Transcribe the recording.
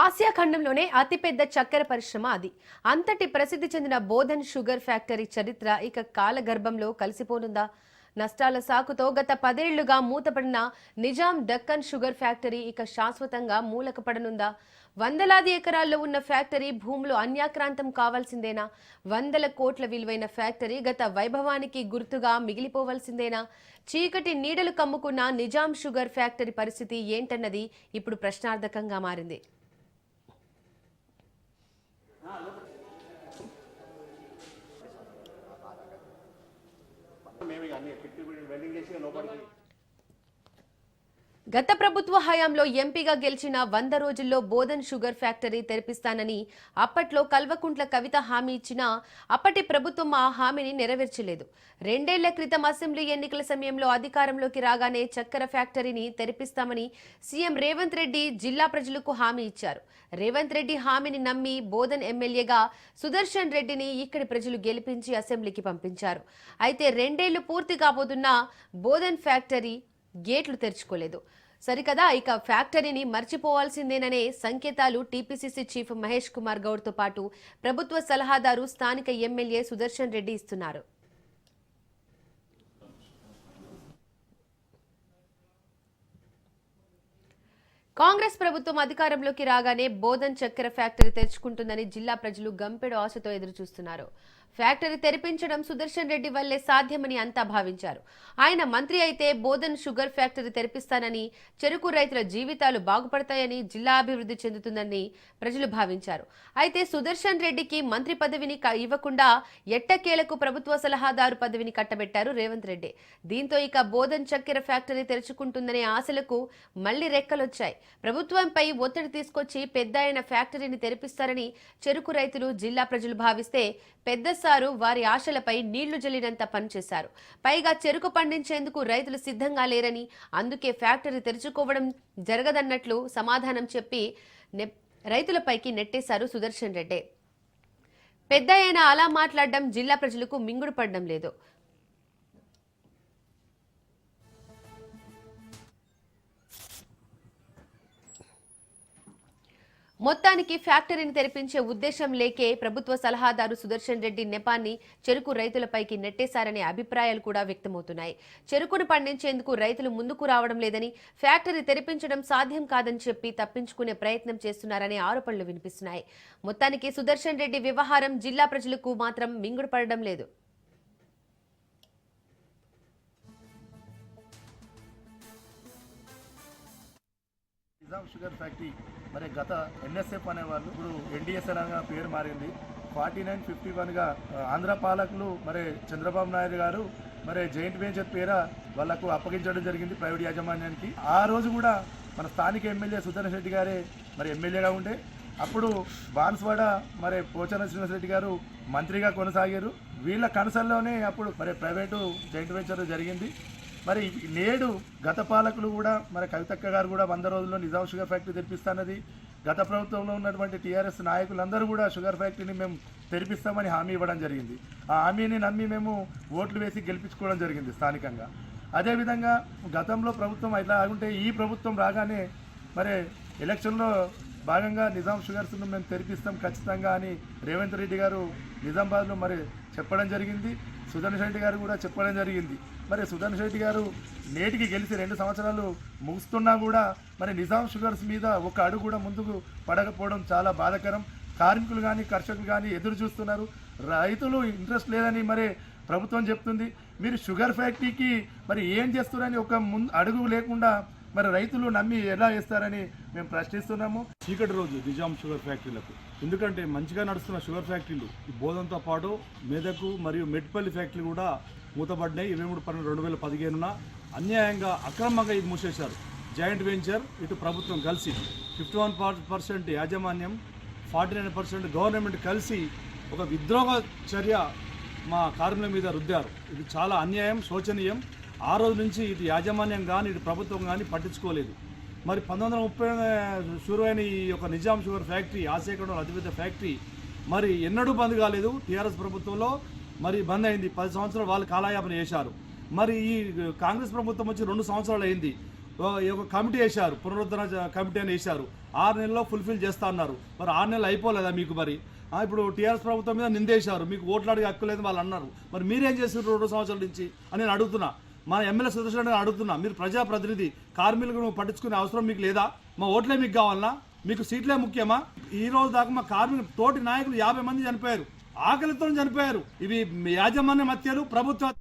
Asia ఖండంలోనే అతిపెద్ద చక్కెర పరిశ్రమ అది. అంతటి ప్రసిద్ధి చెందిన బోధన్ షుగర్ ఫ్యాక్టరీ చరిత్ర ఇక కాలగర్భంలో కలిసిపోనుందా? నష్టాల సాకుతో గత 10 ఏళ్లుగా మూతపడిన నిజాం దక్కన్ షుగర్ ఫ్యాక్టరీ ఇక శాశ్వతంగా మూలకపడనుందా? వందలాది ఎకరాల్లో ఉన్న ఫ్యాక్టరీ భూములు అన్యాక్రాంతం కావాల్సిందేనా? వందల కోట్ల విలువైన ఫ్యాక్టరీ గత వైభవానికి గుర్తుగా మిగిలిపోవాల్సిందేనా? చీకటి నీడలు కమ్ముకున్న నిజాం షుగర్ ఫ్యాక్టరీ పరిస్థితి ఏంటన్నది ఇప్పుడు ప్రశ్నార్థకంగా మారింది. గత ప్రభుత్వ హయాంలో ఎంపీగా గెలిచిన 100 రోజుల్లో బోధన్ షుగర్ ఫ్యాక్టరీ తెరిపిస్తానని అప్పట్లో కల్వకుంట్ల కవిత హామీ ఇచ్చినా అప్పటి ప్రభుత్వం ఆ హామీని నెరవేర్చలేదు. 2 ఏళ్ల క్రితం అసెంబ్లీ ఎన్నికల సమయంలో అధికారంలోకి రాగానే చక్కెర ఫ్యాక్టరీని తెరిపిస్తామని సీఎం రేవంత్ రెడ్డి జిల్లా ప్రజలకు హామీ ఇచ్చారు. రేవంత్ రెడ్డి హామీని నమ్మి బోధన్ ఎమ్మెల్యేగా సుదర్శన్ రెడ్డిని ఇక్కడి ప్రజలు గెలిపించి అసెంబ్లీకి పంపించారు. అయితే 2 ఏళ్లు పూర్తి కాబోతున్న బోధన్ ఫ్యాక్టరీ గేట్లు తెరుచుకోలేదు. సరికదా ఇక ఫ్యాక్టరీని మర్చిపోవాల్సిందేననే సంకేతాలు టీపీసీసీ చీఫ్ మహేష్ కుమార్ గౌడ్తో పాటు ప్రభుత్వ సలహాదారు స్థానిక ఎమ్మెల్యే సుదర్శన్ రెడ్డి ఇస్తున్నారు. కాంగ్రెస్ ప్రభుత్వం అధికారంలోకి రాగానే బోధన్ చక్కెర ఫ్యాక్టరీ తెరుచుకుంటుందని జిల్లా ప్రజలు గంపెడు ఆశతో ఎదురుచూస్తున్నారు. ఫ్యాక్టరీ తెరిపించడం సుదర్శన్ రెడ్డి వల్లే సాధ్యమని అంతా భావించారు. ఆయన మంత్రి అయితే బోధన్ షుగర్ ఫ్యాక్టరీ తెరిపిస్తానని, చెరుకు రైతుల జీవితాలు బాగుపడతాయని, జిల్లా అభివృద్ధి చెందుతుందని ప్రజలు భావించారు. అయితే సుదర్శన్ రెడ్డికి మంత్రి పదవిని ఇవ్వకుండా ఎట్టకేలకు ప్రభుత్వ సలహాదారు పదవిని కట్టబెట్టారు రేవంత్ రెడ్డి. దీంతో ఇక బోధన్ చక్కెర ఫ్యాక్టరీ తెరుచుకుంటుందనే ఆశలకు మళ్లీ రెక్కలొచ్చాయి. ప్రభుత్వంపై ఒత్తిడి తీసుకొచ్చి పెద్ద ఫ్యాక్టరీని తెరిపిస్తారని చెరుకు రైతులు, జిల్లా ప్రజలు భావిస్తే పెద్దసారు వారి ఆశలపై నీళ్లు జల్లినంత పనిచేశారు. పైగా చెరుకు పండించేందుకు రైతులు సిద్ధంగా లేరని, అందుకే ఫ్యాక్టరీ తెరుచుకోవడం జరగదన్నట్లు సమాధానం చెప్పి రైతులపైకి నెట్టేశారు సుదర్శన్ రెడ్డి. పెద్ద అలా మాట్లాడడం జిల్లా ప్రజలకు మింగుడు పడడం లేదు. మొత్తానికి ఫ్యాక్టరీని తెరిపించే ఉద్దేశం లేకే ప్రభుత్వ సలహాదారు సుదర్శన్ రెడ్డి నెపాన్ని చెరుకు రైతులపైకి నెట్టేశారనే అభిప్రాయాలు కూడా వ్యక్తమవుతున్నాయి. చెరుకును పండించేందుకు రైతులు ముందుకు రావడం లేదని, ఫ్యాక్టరీ తెరిపించడం సాధ్యం కాదని చెప్పి తప్పించుకునే ప్రయత్నం చేస్తున్నారనే ఆరోపణలు వినిపిస్తున్నాయి. మొత్తానికి సుదర్శన్ రెడ్డి వ్యవహారం జిల్లా ప్రజలకు మాత్రం మింగుడు పడడం లేదు. నిజాం షుగర్ ఫ్యాక్టరీ మరి గత ఎన్ఎస్ఎఫ్ అనేవాళ్ళు ఇప్పుడు ఎన్డీఎస్ఎన్ అనగా పేరు మారింది. 4951గా ఆంధ్ర పాలకులు మరి చంద్రబాబు నాయుడు గారు మరి జాయింట్ వెంచర్ పేర వాళ్లకు అప్పగించడం జరిగింది ప్రైవేట్ యాజమాన్యానికి. ఆ రోజు కూడా మన స్థానిక ఎమ్మెల్యే సుదర్శన్ రెడ్డి గారే మరి ఎమ్మెల్యేగా ఉండే, అప్పుడు బాన్స్వాడ మరి పోచారం శ్రీనివాసరెడ్డి గారు మంత్రిగా కొనసాగారు. వీళ్ళ కనసల్లోనే అప్పుడు మరి ప్రైవేటు జాయింట్ వెంచర్ జరిగింది. మరి నేడు గత పాలకులు కూడా మరి కవితక్క గారు కూడా 100 రోజుల్లో నిజాం షుగర్ ఫ్యాక్టరీ తెరిపిస్తానది, గత ప్రభుత్వంలో ఉన్నటువంటి టీఆర్ఎస్ నాయకులందరూ కూడా షుగర్ ఫ్యాక్టరీని మేము తెరిపిస్తామని హామీ ఇవ్వడం జరిగింది. ఆ హామీని నమ్మి మేము ఓట్లు వేసి గెలిపించుకోవడం జరిగింది స్థానికంగా. అదేవిధంగా గతంలో ప్రభుత్వం ఇట్లా ఆగుంటే ఈ ప్రభుత్వం రాగానే మరి ఎలక్షన్లో భాగంగా నిజాం షుగర్స్ను మేము తెరిపిస్తాం ఖచ్చితంగా అని రేవంత్ రెడ్డి గారు నిజామాబాద్లో మరి చెప్పడం జరిగింది. సుదర్శన్ రెడ్డి గారు కూడా చెప్పడం జరిగింది. మరి సుదర్శన్ రెడ్డి గారు నేటికి గెలిచి 2 సంవత్సరాలు ముగుస్తున్నా కూడా మరి నిజాం షుగర్స్ మీద ఒక అడుగు కూడా ముందుకు పడకపోవడం చాలా బాధాకరం. కార్మికులు కానీ కర్షకులు కానీ ఎదురు చూస్తున్నారు. రైతులు ఇంట్రెస్ట్ లేదని మరి ప్రభుత్వం చెప్తుంది. మీరు షుగర్ ఫ్యాక్టరీకి మరి ఏం చేస్తున్నారని ఒక అడుగు లేకుండా మరి రైతులు నమ్మి ఎలా వేస్తారని మేము ప్రశ్నిస్తున్నాము. చీకటి రోజు నిజాం షుగర్ ఫ్యాక్టరీలకు, ఎందుకంటే మంచిగా నడుస్తున్న షుగర్ ఫ్యాక్టరీలు ఈ బోధంతో పాటు మెదకు మరియు మెట్పల్లి ఫ్యాక్టరీ కూడా మూతపడ్డాయి. 23/12/2015 అన్యాయంగా అక్రమంగా ఇది మూసేశారు. జాయింట్ వెంచర్ ఇటు ప్రభుత్వం కలిసి 51% యాజమాన్యం, 49% గవర్నమెంట్ కలిసి ఒక విద్రోహ చర్య మా కార్మికుల మీద రుద్దారు. ఇది చాలా అన్యాయం, శోచనీయం. ఆ రోజు నుంచి ఇటు యాజమాన్యం కానీ ఇటు ప్రభుత్వం కానీ పట్టించుకోలేదు. మరి 1930 షురువైన ఈ యొక్క నిజాం షుగర్ ఫ్యాక్టరీ ఆసియాలో అతిపెద్ద ఫ్యాక్టరీ మరి ఎన్నడూ బంద్ కాలేదు. టీఆర్ఎస్ ప్రభుత్వంలో మరి బంద్ అయింది. 10 సంవత్సరాలు వాళ్ళు కాలయాపన చేశారు. మరి ఈ కాంగ్రెస్ ప్రభుత్వం వచ్చి 2 సంవత్సరాలు అయింది. ఒక కమిటీ వేశారు, పునరుద్ధరణ కమిటీ అని వేశారు. 6 నెలల్లో ఫుల్ఫిల్ చేస్తా అన్నారు. మరి 6 నెలలు అయిపోలేదా మీకు? మరి ఇప్పుడు టీఆర్ఎస్ ప్రభుత్వం మీద నిందేశారు, మీకు ఓట్లాడికి హక్కు లేదు వాళ్ళు అన్నారు. మరి మీరేం చేశారు 2 సంవత్సరాల నుంచి అని నేను అడుగుతున్నా. మా ఎమ్మెల్యే సుదర్శన్ రెడ్డి అడుగుతున్నా, మీరు ప్రజాప్రతినిధి, కార్మికులను పట్టించుకునే అవసరం మీకు లేదా? మా ఓట్లే మీకు కావాలన్నా? మీకు సీట్లే ముఖ్యమా? ఈ రోజు దాకా మా కార్మికులు తోటి నాయకులు 50 మంది చనిపోయారు, ఆకలితో చనిపోయారు. ఇవి యాజమాన్య హత్యలు, ప్రభుత్వ